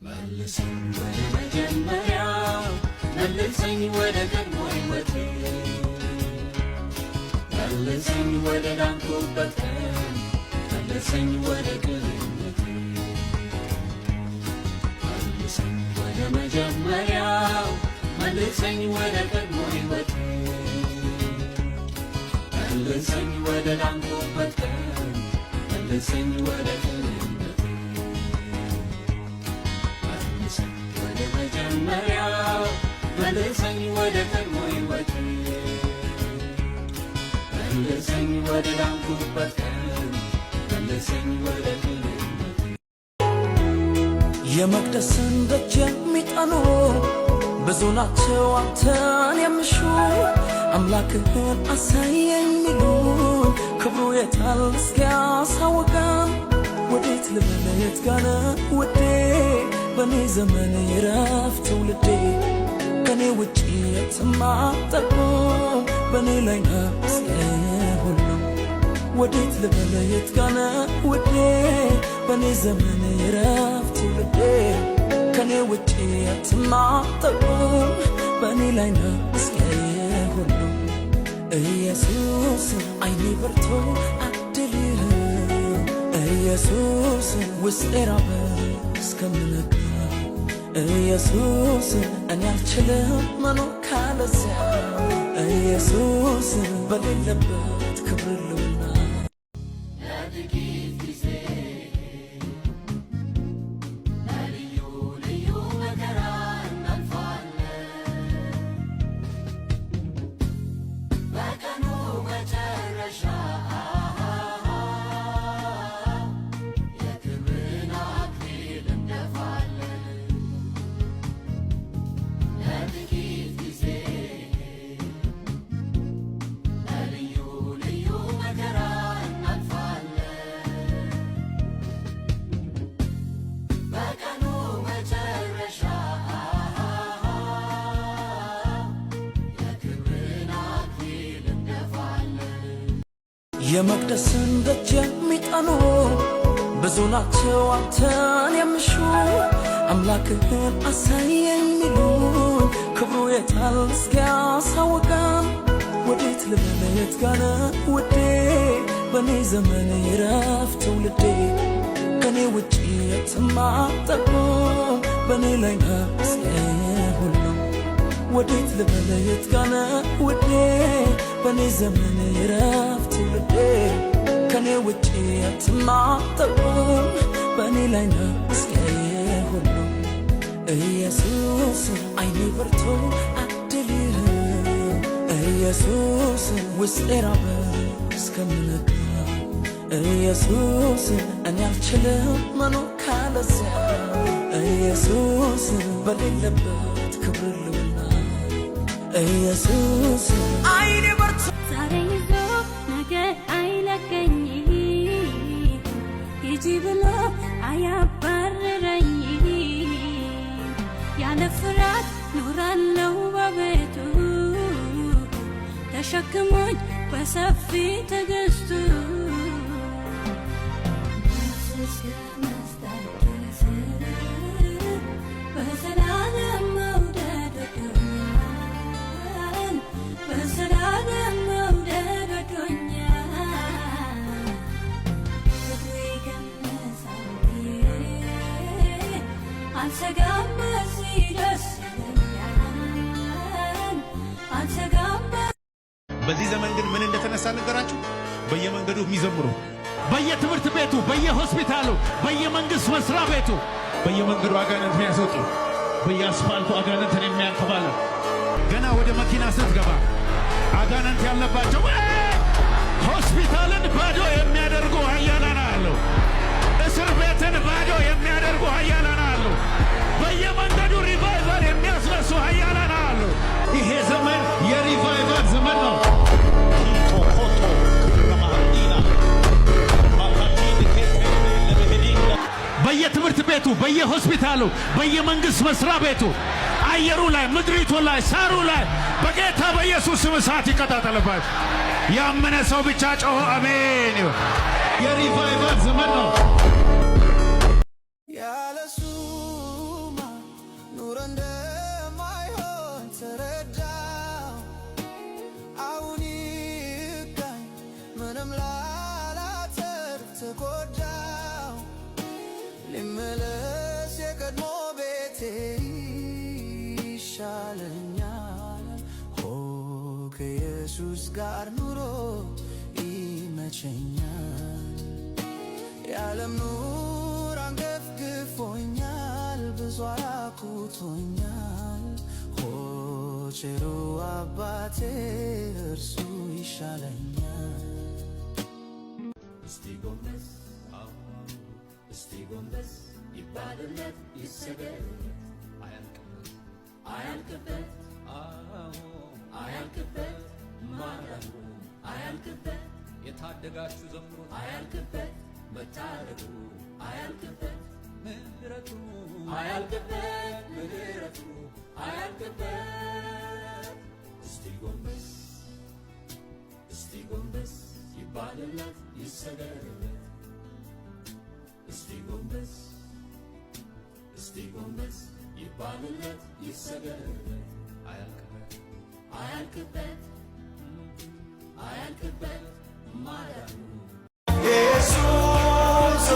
መልሰኝ ወደ መጀመሪያው መልሰኝ ወደ ቀድሞ ሕይወቴ መልሰኝ ወደ ዳንኩበት ቀን መልሰኝ ወደ ቅንነቴ መልሰኝ ወደ መጀመሪያው መልሰኝ ወደ ቀድሞ ሕይወቴ መልሰኝ ወደ ዳንኩበት ቀን መልሰኝ ወደ ቅንነቴ መልሰኝ ወደ መጀመሪያው መልሰኝ ወደ ቀድሞ ሕይወቴ መልሰኝ ወደ ዳንኩበት ቀን መልሰኝ ወደ ቅንነቴ የመቅደስን ደጅ የሚጠኑ ብዙ ናቸው አንተን የሚሹ አምላክህን አሳየኝ ሚሉን ክብሩ የታል እስኪያሳውቀን ወዴት ልበል የት ጋር ነህ ውዴ በኔ ዘመን ይረፍ ትውልዴ ከኔ ውጪ የትም አትጠቁም በኔ ላይ ነህ እስከ ሁሉም ወዴት ልበል የት ጋር ነህ ውዴ በኔ ዘመን ይረፍ ትውልዴ ከኔ ውጪ የትም አትጠቁም በኔ ላይ ነህ እስከ ሁሉም ኢየሱስ አይኔ በርቶ አድልህ ኢየሱስ ውስጤ ራበ እስከምነጋ ኢየሱስ እኔ አልችልም መኖር ካለዚያ ኢየሱስ በሌለበት ክብር ልውና ለጥቂት ጊዜ በልዩ ልዩ መከራ እናልፋለን በቀኑ መጨረሻ የክብርን አክሊል እንደፋለን ለጥቂት ጊዜ በልዩ ልዩ መከራ እናልፋለን በቀኑ መጨረሻ የክብርን አክሊል እንደፋለን የመቅደስን ደጅ የሚጠኑ ብዙ ናቸው አንተን የሚሹ አምላክህን አሳየኝ ሚሉን ክብሩ የታል እስኪያሳውቀን ወዴት ልበል የት ጋር ነህ ውዴ በኔ ዘመን ይረፍ ትውልዴ ከኔ ውጪ የትም አትጠቁም በኔ ላይ ነህ እስከ ሁሉም ወዴት ልበል የት ጋር ነህ ውዴ በኔ ዘመን ይረፍ ትውልዴ ከኔ ውጪ የትም አትጠቁም በኔ ላይ ነህ እስከ ሁሉም ኢየሱስ አይኔ በርቶ አድልህ ኢየሱስ ውስጤ ራበ እስከምነጋ ኢየሱስ እኔ አልችልም መኖር ካለዚያ ኢየሱስ በሌለበት ክብር ልውና ኢየሱስ አይኔ በርቶ ዛሬ ይዞ ነገ አይለቀኝ ሂጂ ብሎ አያባርረኝ ያለ ፍርሃት ኖራለው በቤቱ ተሸክሞኝ በሰፊ ትዕግስቱ በዘላለም መውደድ ወዶኛል በዘላለም መውደድ ወዶኛል ፍቅሩ ይገነዛል አልሰጋም በዚህ ደስ ይለኛል አልሰጋም በዚህ ዘመን ግን ምን እንደተነሳ ነገራችሁ? በየመንገዱ የሚዘምሩ በየትምህርት ቤቱ፣ በየሆስፒታሉ፣ በየመንግስት መስሪያ ቤቱ በየመንገዱ አጋንንት የሚያስወጡ በየአስፋልቱ አጋንንትን የሚያንከባለን ገና ወደ መኪና ስትገባ አጋንንት ያለባቸው ሆስፒታልን ባዶ የሚያደርጉ ኃያላን አሉ። እስር ቤትን ባዶ የሚያደርጉ ኃያላን አሉ። በየመንገዱ ሪቫይቫል የሚያስነሱ ኃያላን አሉ። ይሄ ዘመን የሪቫይቫል ዘመን ነው። በየትምህርት ቤቱ፣ በየሆስፒታሉ፣ በየመንግስት መስሪያ ቤቱ አየሩ ላይ፣ ምድሪቱ ላይ፣ ሳሩ ላይ በጌታ በኢየሱስ ስም እሳት ይቀጣጠልባችሁ። ያመነ ሰው ብቻ ጮሆ አሜን ይሁን። የሪቫይቫል ዘመን ነው። ያለሱ ከቀድሞ ቤቴ ይሻለኛል። ሆ ከኢየሱስ ጋር ኑሮ ይመቸኛል። የዓለም ኑር አንገፍግፎኛል፣ ብዙ አራቁቶኛል። ሆ ቸሩ አባቴ እርሱ ይሻለኛል። እስቲ ጎንበስ እስቲ ጎንበስ ይባልለት ይሰገድለት አያልቅበት አያልቅበት አያልቅበት ማዳኑ አያልቅበት የታደጋችሁ ዘምሩት አያልቅበት መታረቁ አያልቅበት ምሕረቱ አያልቅበት ምሕረቱ አያልቅበት እስቲ ጎንበስ ይባልለት ይሰገድለት እስቲ ጎንበስ ይባልለት ይሰገድለት አያልቅበት ማዳኑ ኢየሱስ